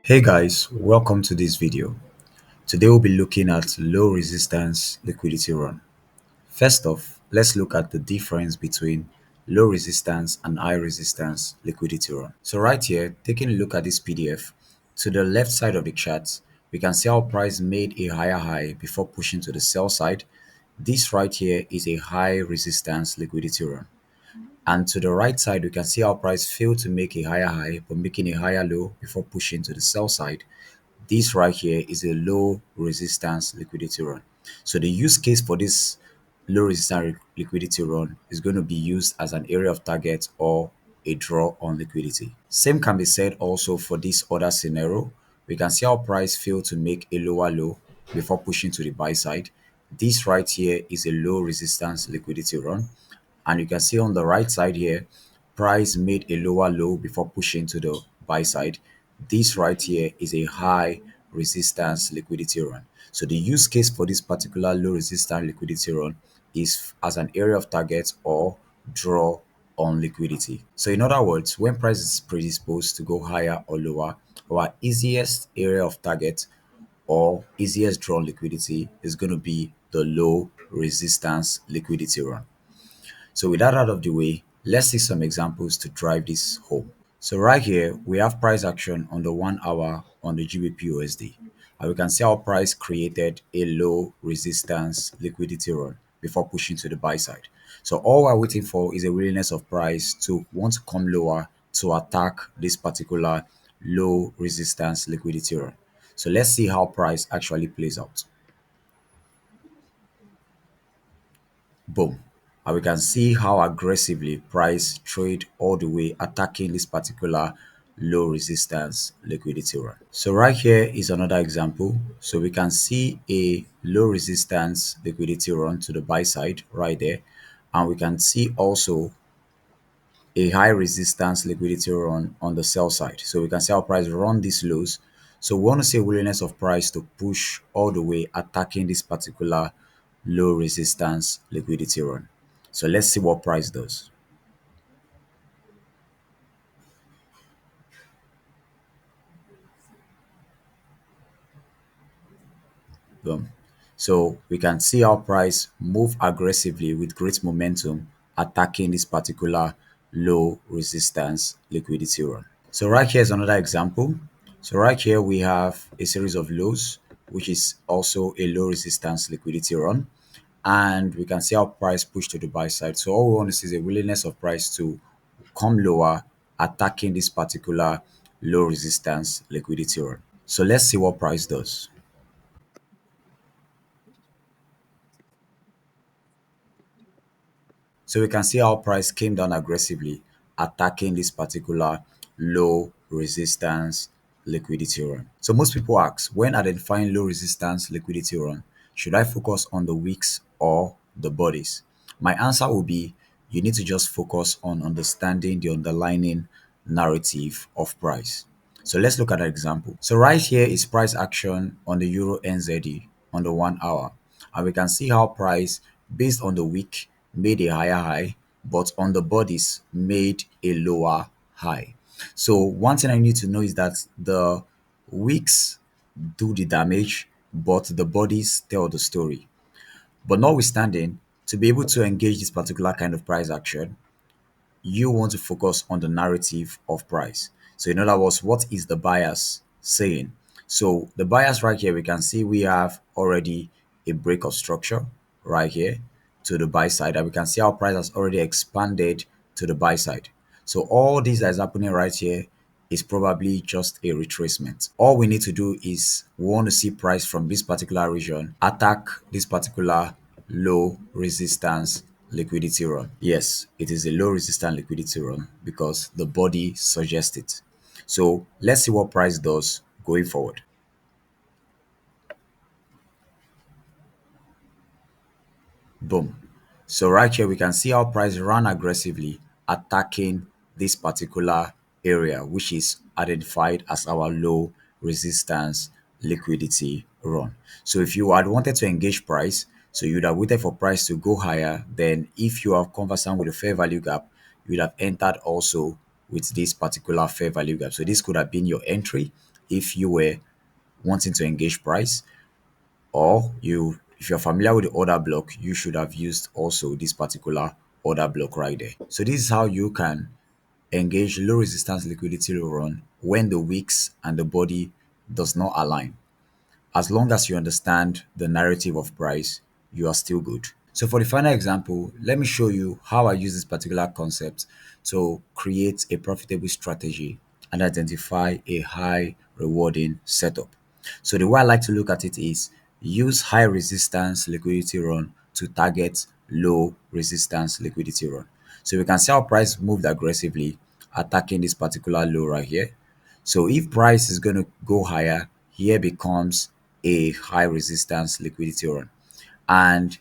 Hey guys, welcome to this video. Today we'll be looking at low resistance liquidity run. First off, let's look at the difference between low resistance and high resistance liquidity run. So right here, taking a look at this PDF, to the left side of the chart, we can see our price made a higher high before pushing to the sell side. This right here is a high resistance liquidity run. And to the right side, we can see our price failed to make a higher high, but making a higher low before pushing to the sell side. This right here is a low resistance liquidity run. So the use case for this low resistance liquidity run is going to be used as an area of target or a draw on liquidity. Same can be said also for this other scenario. We can see our price fail to make a lower low before pushing to the buy side. This right here is a low resistance liquidity run. And you can see on the right side here, price made a lower low before pushing to the buy side. This right here is a high resistance liquidity run. So the use case for this particular low resistance liquidity run is as an area of target or draw on liquidity. So in other words, when price is predisposed to go higher or lower, our easiest area of target or easiest draw on liquidity is going to be the low resistance liquidity run. So with that out of the way, let's see some examples to drive this home. So right here, we have price action on the 1 hour on the GBP USD. And we can see our price created a low resistance liquidity run before pushing to the buy side. So all we're waiting for is a willingness of price to want to come lower to attack this particular low resistance liquidity run. So let's see how price actually plays out. Boom. And we can see how aggressively price trade all the way attacking this particular low resistance liquidity run. So right here is another example. So we can see a low resistance liquidity run to the buy side right there. And we can see also a high resistance liquidity run on the sell side. So we can see our price run these lows. So we want to see willingness of price to push all the way attacking this particular low resistance liquidity run. So let's see what price does. Boom. So we can see our price move aggressively with great momentum attacking this particular low resistance liquidity run. So right here is another example. So right here we have a series of lows, which is also a low resistance liquidity run. And we can see our price push to the buy side. So all we want to see is a willingness of price to come lower, attacking this particular low resistance liquidity run. So let's see what price does. So we can see our price came down aggressively, attacking this particular low resistance liquidity run. So most people ask, when identifying low resistance liquidity run, should I focus on the wicks or the bodies? My answer will be you need to just focus on understanding the underlying narrative of price. So let's look at an example. So right here is price action on the Euro NZD on the 1 hour. And we can see how price, based on the wick, made a higher high, but on the bodies made a lower high. So one thing I need to know is that the wicks do the damage, but the bodies tell the story. But notwithstanding, to be able to engage this particular kind of price action, you want to focus on the narrative of price. So in other words, what is the bias saying? So the bias right here, we can see we have already a break of structure right here to the buy side, and we can see our price has already expanded to the buy side. So all this that is happening right here is probably just a retracement. All we need to do is we want to see price from this particular region attack this particular low resistance liquidity run. Yes, it is a low resistance liquidity run because the body suggests it. So let's see what price does going forward. Boom. So right here we can see our price run aggressively attacking this particular area, which is identified as our low resistance liquidity run. So if you had wanted to engage price, so you'd have waited for price to go higher, then if you are conversant with a fair value gap, you'd have entered also with this particular fair value gap. So this could have been your entry, if you were wanting to engage price, or you if you're familiar with the order block, you should have used also this particular order block right there. So this is how you can engage low resistance liquidity run when the wicks and the body does not align. As long as you understand the narrative of price, you are still good. So for the final example, let me show you how I use this particular concept to create a profitable strategy and identify a high rewarding setup. So the way I like to look at it is use high resistance liquidity run to target low resistance liquidity run. So we can see how price moved aggressively, attacking this particular low right here. So if price is going to go higher, here becomes a high resistance liquidity run. And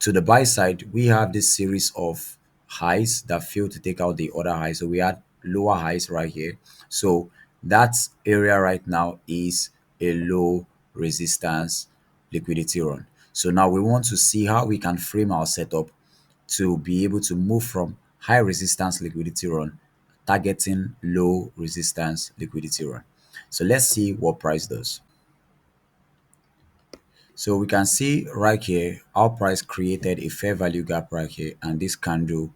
to the buy side, we have this series of highs that failed to take out the other highs. So we had lower highs right here. So that area right now is a low resistance liquidity run. So now we want to see how we can frame our setup to be able to move from high resistance liquidity run targeting low resistance liquidity run. So let's see what price does. So we can see right here, our price created a fair value gap right here, and this candle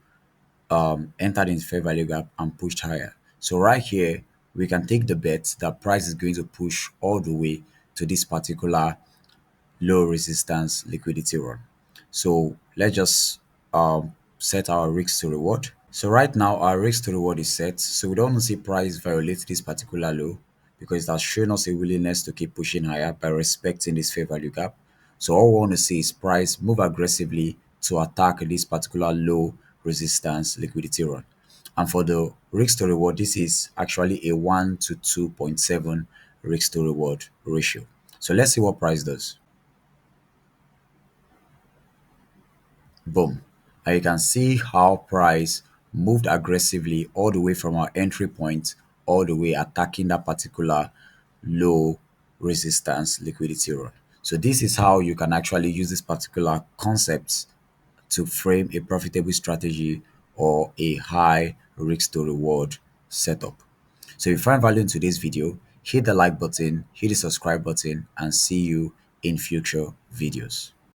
entered in fair value gap and pushed higher. So right here, we can take the bet that price is going to push all the way to this particular low resistance liquidity run. So let's just set our risk to reward. So right now our risk to reward is set. So we don't want to see price violate this particular low because it has shown us a willingness to keep pushing higher by respecting this fair value gap. So all we want to see is price move aggressively to attack this particular low resistance liquidity run. And for the risk to reward, this is actually a 1 to 2.7 risk to reward ratio. So let's see what price does. Boom. And you can see how price moved aggressively all the way from our entry point all the way attacking that particular low resistance liquidity run. So this is how you can actually use this particular concept to frame a profitable strategy or a high risk to reward setup. So if you find value in today's video, hit the like button, hit the subscribe button, and see you in future videos.